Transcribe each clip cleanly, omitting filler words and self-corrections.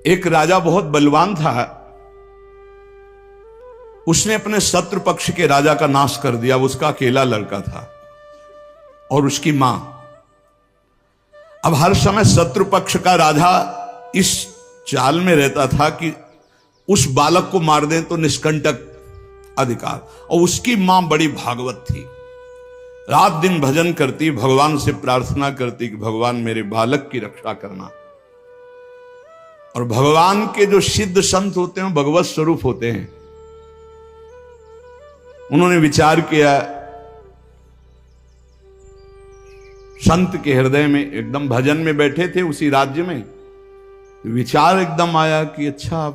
एक राजा बहुत बलवान था। उसने अपने शत्रु पक्ष के राजा का नाश कर दिया। उसका अकेला लड़का था और उसकी मां। अब हर समय शत्रु पक्ष का राजा इस चाल में रहता था कि उस बालक को मार दें तो निष्कंटक अधिकार। और उसकी मां बड़ी भागवत थी, रात दिन भजन करती, भगवान से प्रार्थना करती कि भगवान मेरे बालक की रक्षा करना। और भगवान के जो सिद्ध संत होते हैं भगवत स्वरूप होते हैं। उन्होंने विचार किया, संत के हृदय में एकदम भजन में बैठे थे उसी राज्य में, विचार एकदम आया कि अच्छा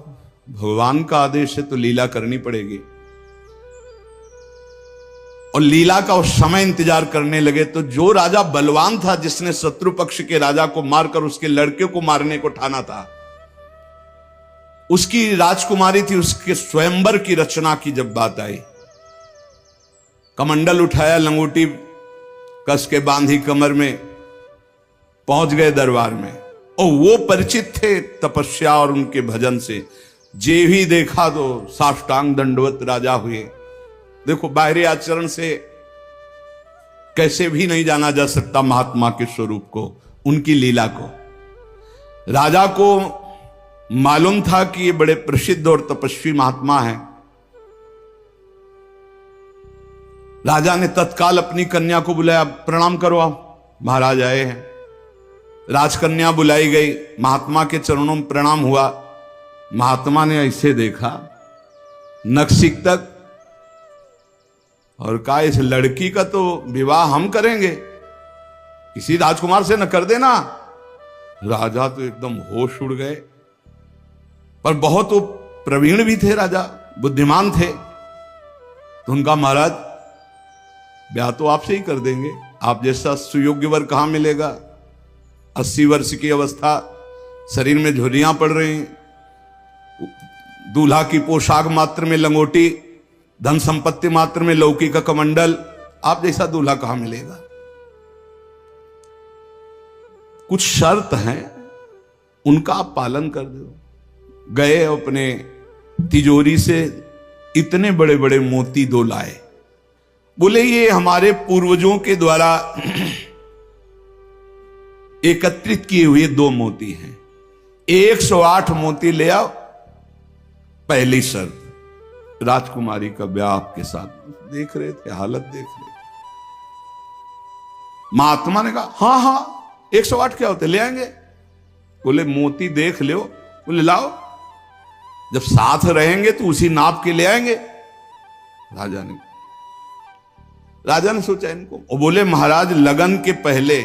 भगवान का आदेश है तो लीला करनी पड़ेगी। और लीला का उस समय इंतजार करने लगे। तो जो राजा बलवान था, जिसने शत्रु पक्ष के राजा को मारकर उसके लड़के को मारने को ठाना था, उसकी राजकुमारी थी, उसके स्वयंवर की रचना की जब बात आई, कमंडल उठाया, लंगोटी कस के बांधी कमर में, पहुंच गए दरबार में। और वो परिचित थे तपस्या और उनके भजन से। जे भी देखा तो साष्टांग दंडवत राजा हुए। देखो, बाहरी आचरण से कैसे भी नहीं जाना जा सकता महात्मा के स्वरूप को, उनकी लीला को। राजा को मालूम था कि ये बड़े प्रसिद्ध और तपस्वी महात्मा हैं। राजा ने तत्काल अपनी कन्या को बुलाया, प्रणाम करो आप, महाराज आए हैं। राजकन्या बुलाई गई, महात्मा के चरणों में प्रणाम हुआ। महात्मा ने ऐसे देखा नक्सिक तक और कहा, इस लड़की का तो विवाह हम करेंगे, किसी राजकुमार से न कर देना। राजा तो एकदम होश उड़ गए। पर बहुत वो प्रवीण भी थे, राजा बुद्धिमान थे। तो उनका, महाराज ब्याह तो आपसे ही कर देंगे, आप जैसा सुयोग्य वर कहां मिलेगा। 80 वर्ष की अवस्था, शरीर में झुर्रियां पड़ रही, दूल्हा की पोशाक मात्र में लंगोटी, धन संपत्ति मात्र में लौकी का कमंडल, आप जैसा दूल्हा कहां मिलेगा। कुछ शर्त हैं, उनका आप पालन कर दो। गए, अपने तिजोरी से इतने बड़े बड़े मोती 2 लाए। बोले ये हमारे पूर्वजों के द्वारा एकत्रित किए हुए 2 मोती हैं, 108 मोती ले आओ। पहली शर्त, राजकुमारी का ब्याह आपके साथ। देख रहे थे, हालत देख रहे थे। महात्मा ने कहा, हाँ हाँ 108 क्या होते, ले आएंगे। बोले मोती देख लो। बोले लाओ, जब साथ रहेंगे तो उसी नाप के ले आएंगे। राजा ने सोचा इनको, और बोले महाराज लगन के पहले,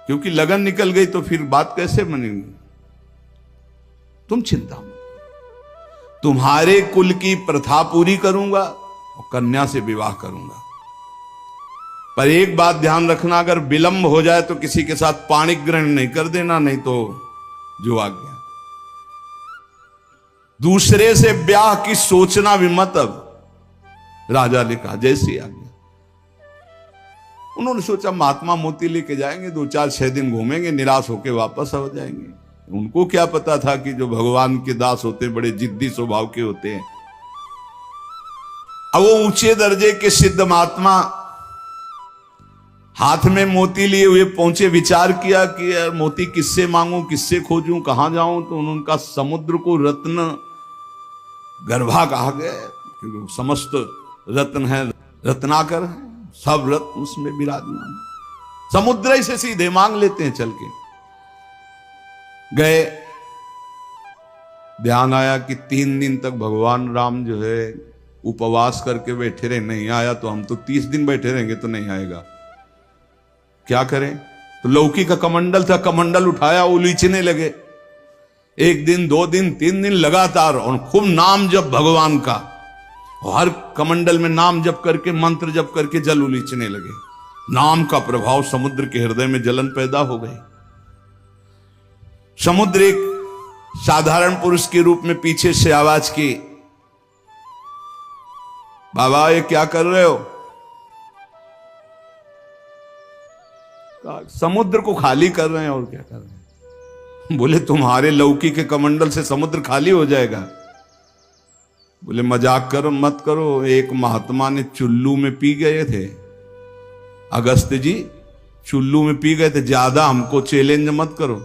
क्योंकि लगन निकल गई तो फिर बात कैसे बनेगी। तुम चिंता मत, तुम्हारे कुल की प्रथा पूरी करूंगा और कन्या से विवाह करूंगा। पर एक बात ध्यान रखना, अगर विलंब हो जाए तो किसी के साथ पाणिक ग्रहण नहीं कर देना, नहीं तो जो आज्ञा। दूसरे से ब्याह की सोचना भी मत। अब राजा ने कहा जैसी आज्ञा। उन्होंने सोचा महात्मा मोती लेके जाएंगे, 2-4-6 दिन घूमेंगे, निराश होकर वापस आ जाएंगे। उनको क्या पता था कि जो भगवान के दास होते हैं बड़े जिद्दी स्वभाव के होते हैं। अब वो ऊंचे दर्जे के सिद्ध महात्मा हाथ में मोती लिए हुए पहुंचे। विचार किया कि यार मोती किससे मांगूं, किससे खोजूं, कहां जाऊं। तो उनका समुद्र को रत्न गर्भा कहा गया, क्योंकि समस्त रत्न है, रत्नाकर है, सब रत्न उसमें विराजमान। समुद्र ही से सीधे मांग लेते हैं चल के। गए, ध्यान आया कि 3 दिन तक भगवान राम जो है उपवास करके बैठे रहे, नहीं आया तो हम तो 30 दिन बैठे रहेंगे तो नहीं आएगा, क्या करें। तो लौकी का कमंडल था, कमंडल उठाया, उलीचने लगे। 1 दिन 2 दिन 3 दिन लगातार, और खूब नाम जप भगवान का। हर कमंडल में नाम जप करके, मंत्र जप करके जल उलीचने लगे। नाम का प्रभाव समुद्र के हृदय में जलन पैदा हो गई। समुद्र एक साधारण पुरुष के रूप में पीछे से आवाज की, बाबा ये क्या कर रहे हो। समुद्र को खाली कर रहे हैं, और क्या कर रहे हैं। बोले तुम्हारे लौकी के कमंडल से समुद्र खाली हो जाएगा। बोले मजाक करो मत करो, एक महात्मा ने चुल्लू में पी गए थे, अगस्त जी चुल्लू में पी गए थे, ज्यादा हमको चैलेंज मत करो।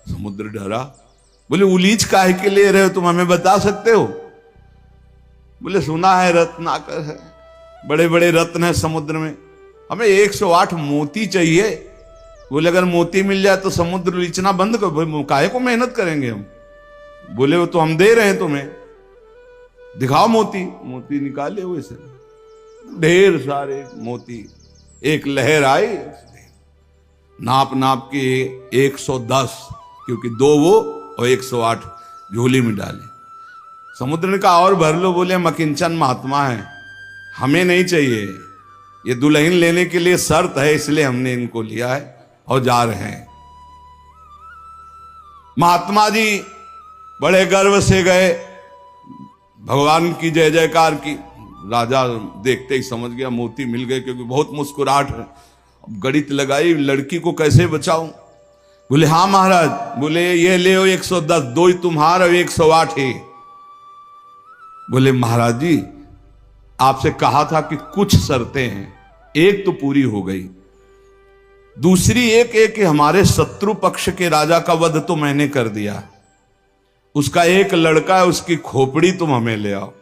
समुद्र डरा, बोले उलीच काहे के ले रहे हो तुम, हमें बता सकते हो? बोले सुना है रत्नाकर है, बड़े बड़े रत्न है समुद्र में, हमें 108 मोती चाहिए। बोले अगर मोती मिल जाए तो समुद्र उलीचना बंद करो, काहे को मेहनत करेंगे हम। बोले वो तो हम दे रहे हैं तुम्हें, दिखाओ मोती। मोती निकाले हुए से ढेर सारे मोती, एक लहर आई, नाप नाप के 110, क्योंकि 2 वो और 108 झोली में डाले। समुद्र ने कहा और भर लो। बोले हम अकिंचन महात्मा है, हमें नहीं चाहिए, ये दुल्हन लेने के लिए शर्त है, इसलिए हमने इनको लिया है और जा रहे हैं। महात्मा जी बड़े गर्व से गए, भगवान की जय जयकार की। राजा देखते ही समझ गया मोती मिल गए, क्योंकि बहुत मुस्कुराहट है। अब गणित लगाई, लड़की को कैसे बचाऊं। बोले हाँ महाराज। बोले ये ले 110, 2 ही तुम्हारा 108 है। बोले महाराज जी आपसे कहा था कि कुछ शर्तें हैं, एक तो पूरी हो गई, दूसरी एक कि हमारे शत्रु पक्ष के राजा का वध तो मैंने कर दिया, उसका एक लड़का है, उसकी खोपड़ी तुम हमें ले आओ।